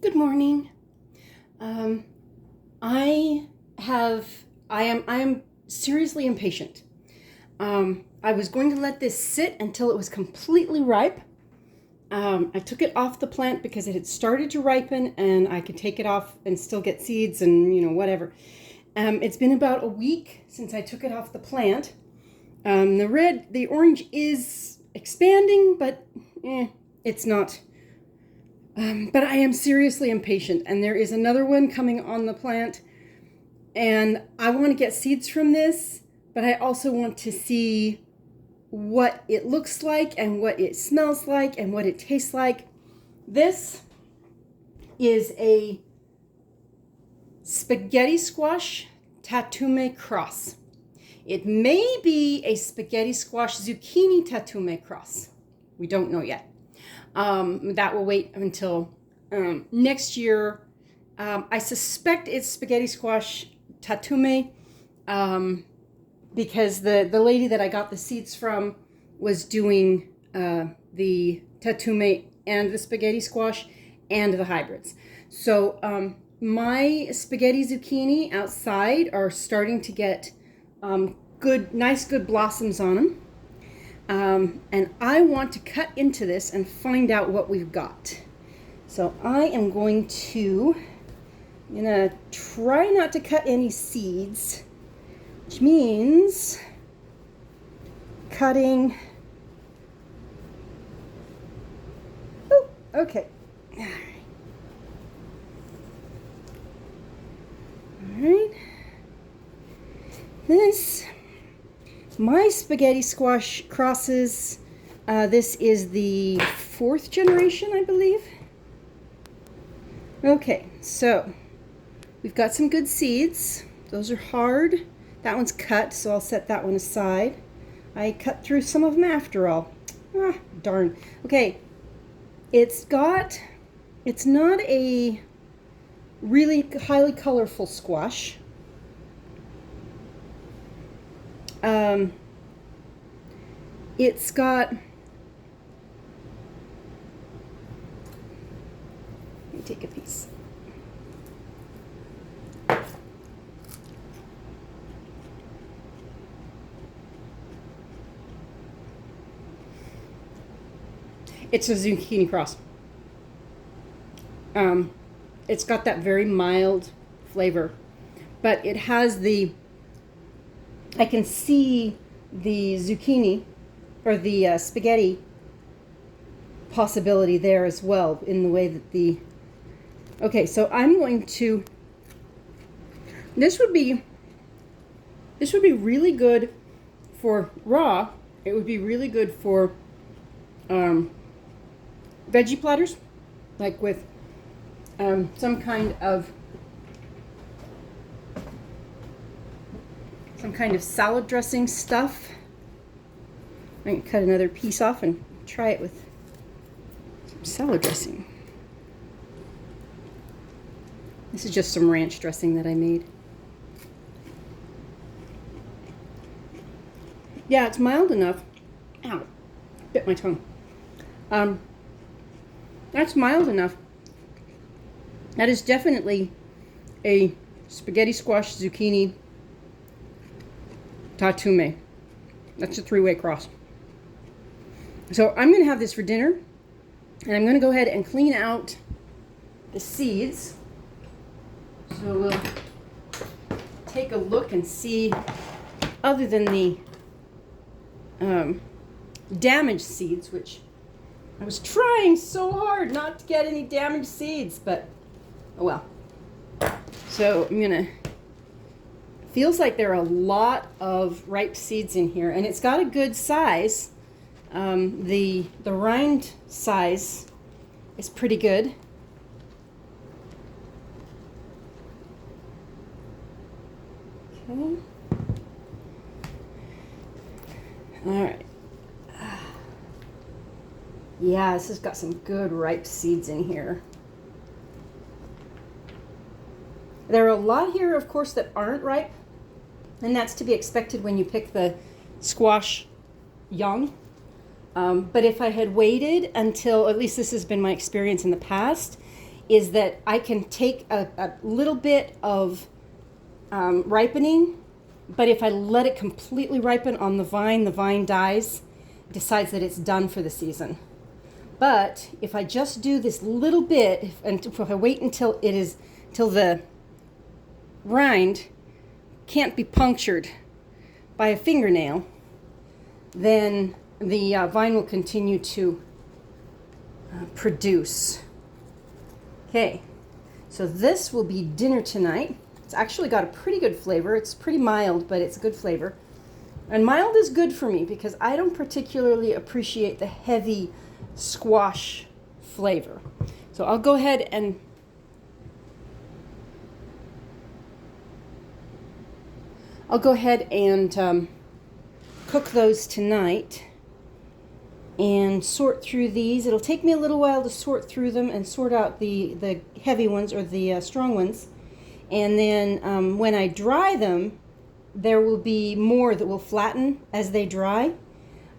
Good morning. I am seriously impatient. I was going to let this sit until it was completely ripe. I took it off the plant because it had started to ripen and I could take it off and still get seeds and whatever. It's been about a week since I took it off the plant. The orange is expanding, but it's not. But I am seriously impatient, and there is another one coming on the plant, and I want to get seeds from this, but I also want to see what it looks like and what it smells like and what it tastes like. This is a spaghetti squash tatume cross. It may be a spaghetti squash zucchini tatume cross. We don't know yet. That will wait until next year. I suspect it's spaghetti squash tatume because the lady that I got the seeds from was doing the tatume and the spaghetti squash and the hybrids. So my spaghetti zucchini outside are starting to get nice blossoms on them. And I want to cut into this and find out what we've got. So I am going to try not to cut any seeds, which means cutting. Oh, okay. All right. My spaghetti squash crosses, this is the 4th generation, I believe. Okay, so we've got some good seeds. Those are hard. That one's cut, so I'll set that one aside. I cut through some of them after all. Ah, darn. Okay, it's not a really highly colorful squash. It's got, let me take a piece. It's a zucchini cross. It's got that very mild flavor, but it has I can see the zucchini or the spaghetti possibility there as well in the way that okay, so I'm going to, this would be really good for raw. It would be really good for veggie platters, like with some kind of salad dressing stuff. I can cut another piece off and try it with some salad dressing. This is just some ranch dressing that I made. Yeah, it's mild enough. Ow, bit my tongue. That's mild enough. That is definitely a spaghetti squash zucchini tatume. That's a 3-way cross. So I'm going to have this for dinner, and I'm going to go ahead and clean out the seeds. So we'll take a look and see, other than the damaged seeds, which I was trying so hard not to get any damaged seeds, but oh well. So I'm going to, feels like there are a lot of ripe seeds in here, and it's got a good size. The rind size is pretty good. Okay. All right. Yeah, this has got some good ripe seeds in here. There are a lot here, of course, that aren't ripe, and that's to be expected when you pick the squash young. But if I had waited until, at least this has been my experience in the past, is that I can take a little bit of ripening, but if I let it completely ripen on the vine dies, decides that it's done for the season. But if I just do this little bit, and if I wait until the rind can't be punctured by a fingernail, then the vine will continue to produce. Okay, so this will be dinner tonight. It's actually got a pretty good flavor. It's pretty mild, but it's a good flavor. And mild is good for me because I don't particularly appreciate the heavy squash flavor. So I'll go ahead and cook those tonight and sort through these. It'll take me a little while to sort through them and sort out the heavy ones or the strong ones. And then when I dry them, there will be more that will flatten as they dry.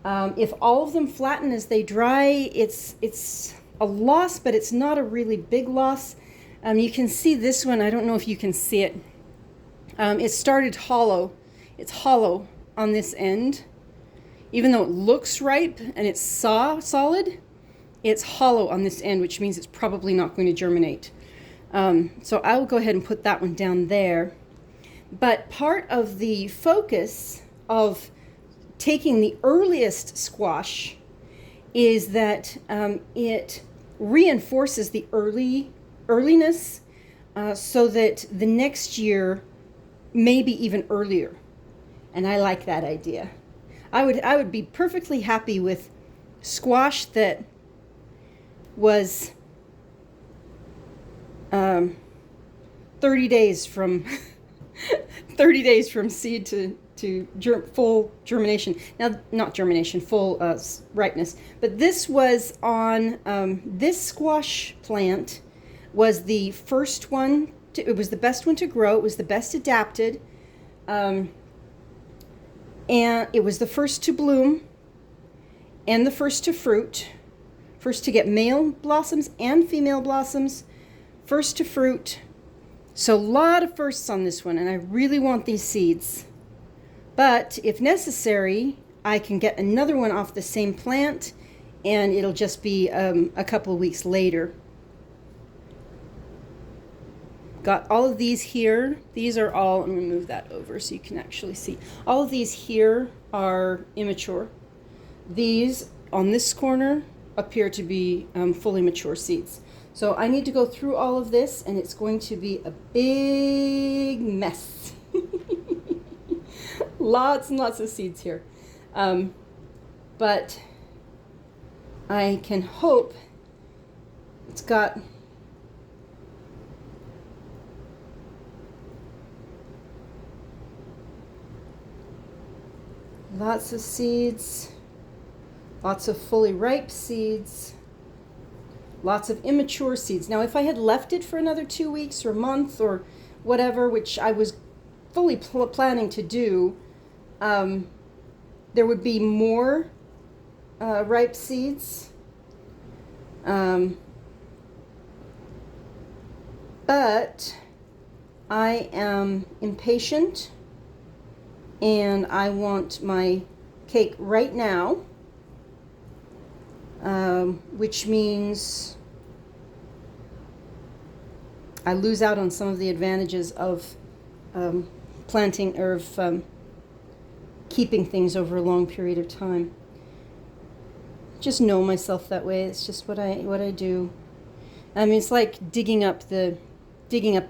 If all of them flatten as they dry, it's a loss, but it's not a really big loss. You can see this one. I don't know if you can see it. It started hollow. It's hollow on this end. Even though it looks ripe and it's solid, it's hollow on this end, which means it's probably not going to germinate. So I will go ahead and put that one down there. But part of the focus of taking the earliest squash is that it reinforces the earliness so that the next year may be even earlier. And I like that idea. I would be perfectly happy with squash that was 30 days from 30 days from seed to full germination. Now, not germination, full ripeness. But this was on this squash plant was the first one. It was the best one to grow. It was the best adapted. And it was the first to bloom and the first to fruit, first to get male blossoms and female blossoms, first to fruit. So a lot of firsts on this one, and I really want these seeds. But if necessary, I can get another one off the same plant, and it'll just be a couple of weeks later. Got all of these here. These are all, I'm going to move that over so you can actually see. All of these here are immature. These on this corner appear to be fully mature seeds. So I need to go through all of this, and it's going to be a big mess. Lots and lots of seeds here. But I can hope it's got lots of seeds, lots of fully ripe seeds, lots of immature seeds. Now, if I had left it for another 2 weeks or a month or whatever, which I was fully planning to do, there would be more ripe seeds. But I am impatient, and I want my cake right now, which means I lose out on some of the advantages of planting or of keeping things over a long period of time. Just know myself that way. It's just what I do. I mean, it's like digging up the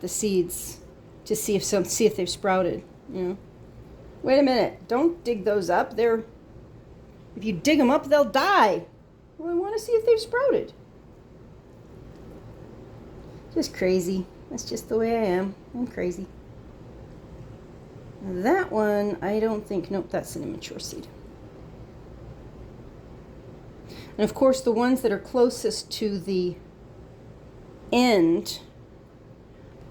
seeds to see if they've sprouted. You know. Wait a minute! Don't dig those up. If you dig them up, they'll die. Well, I want to see if they've sprouted. Just crazy. That's just the way I am. I'm crazy. Now that one, I don't think. Nope, that's an immature seed. And of course, the ones that are closest to the end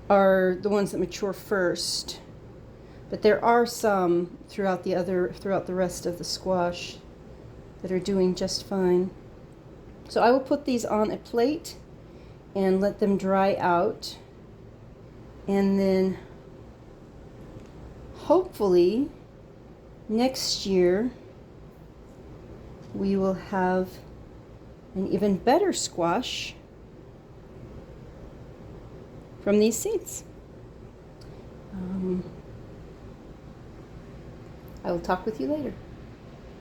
are the ones that mature first. But there are some throughout the rest of the squash that are doing just fine. So I will put these on a plate, and let them dry out. And then hopefully next year we will have an even better squash from these seeds. I will talk with you later.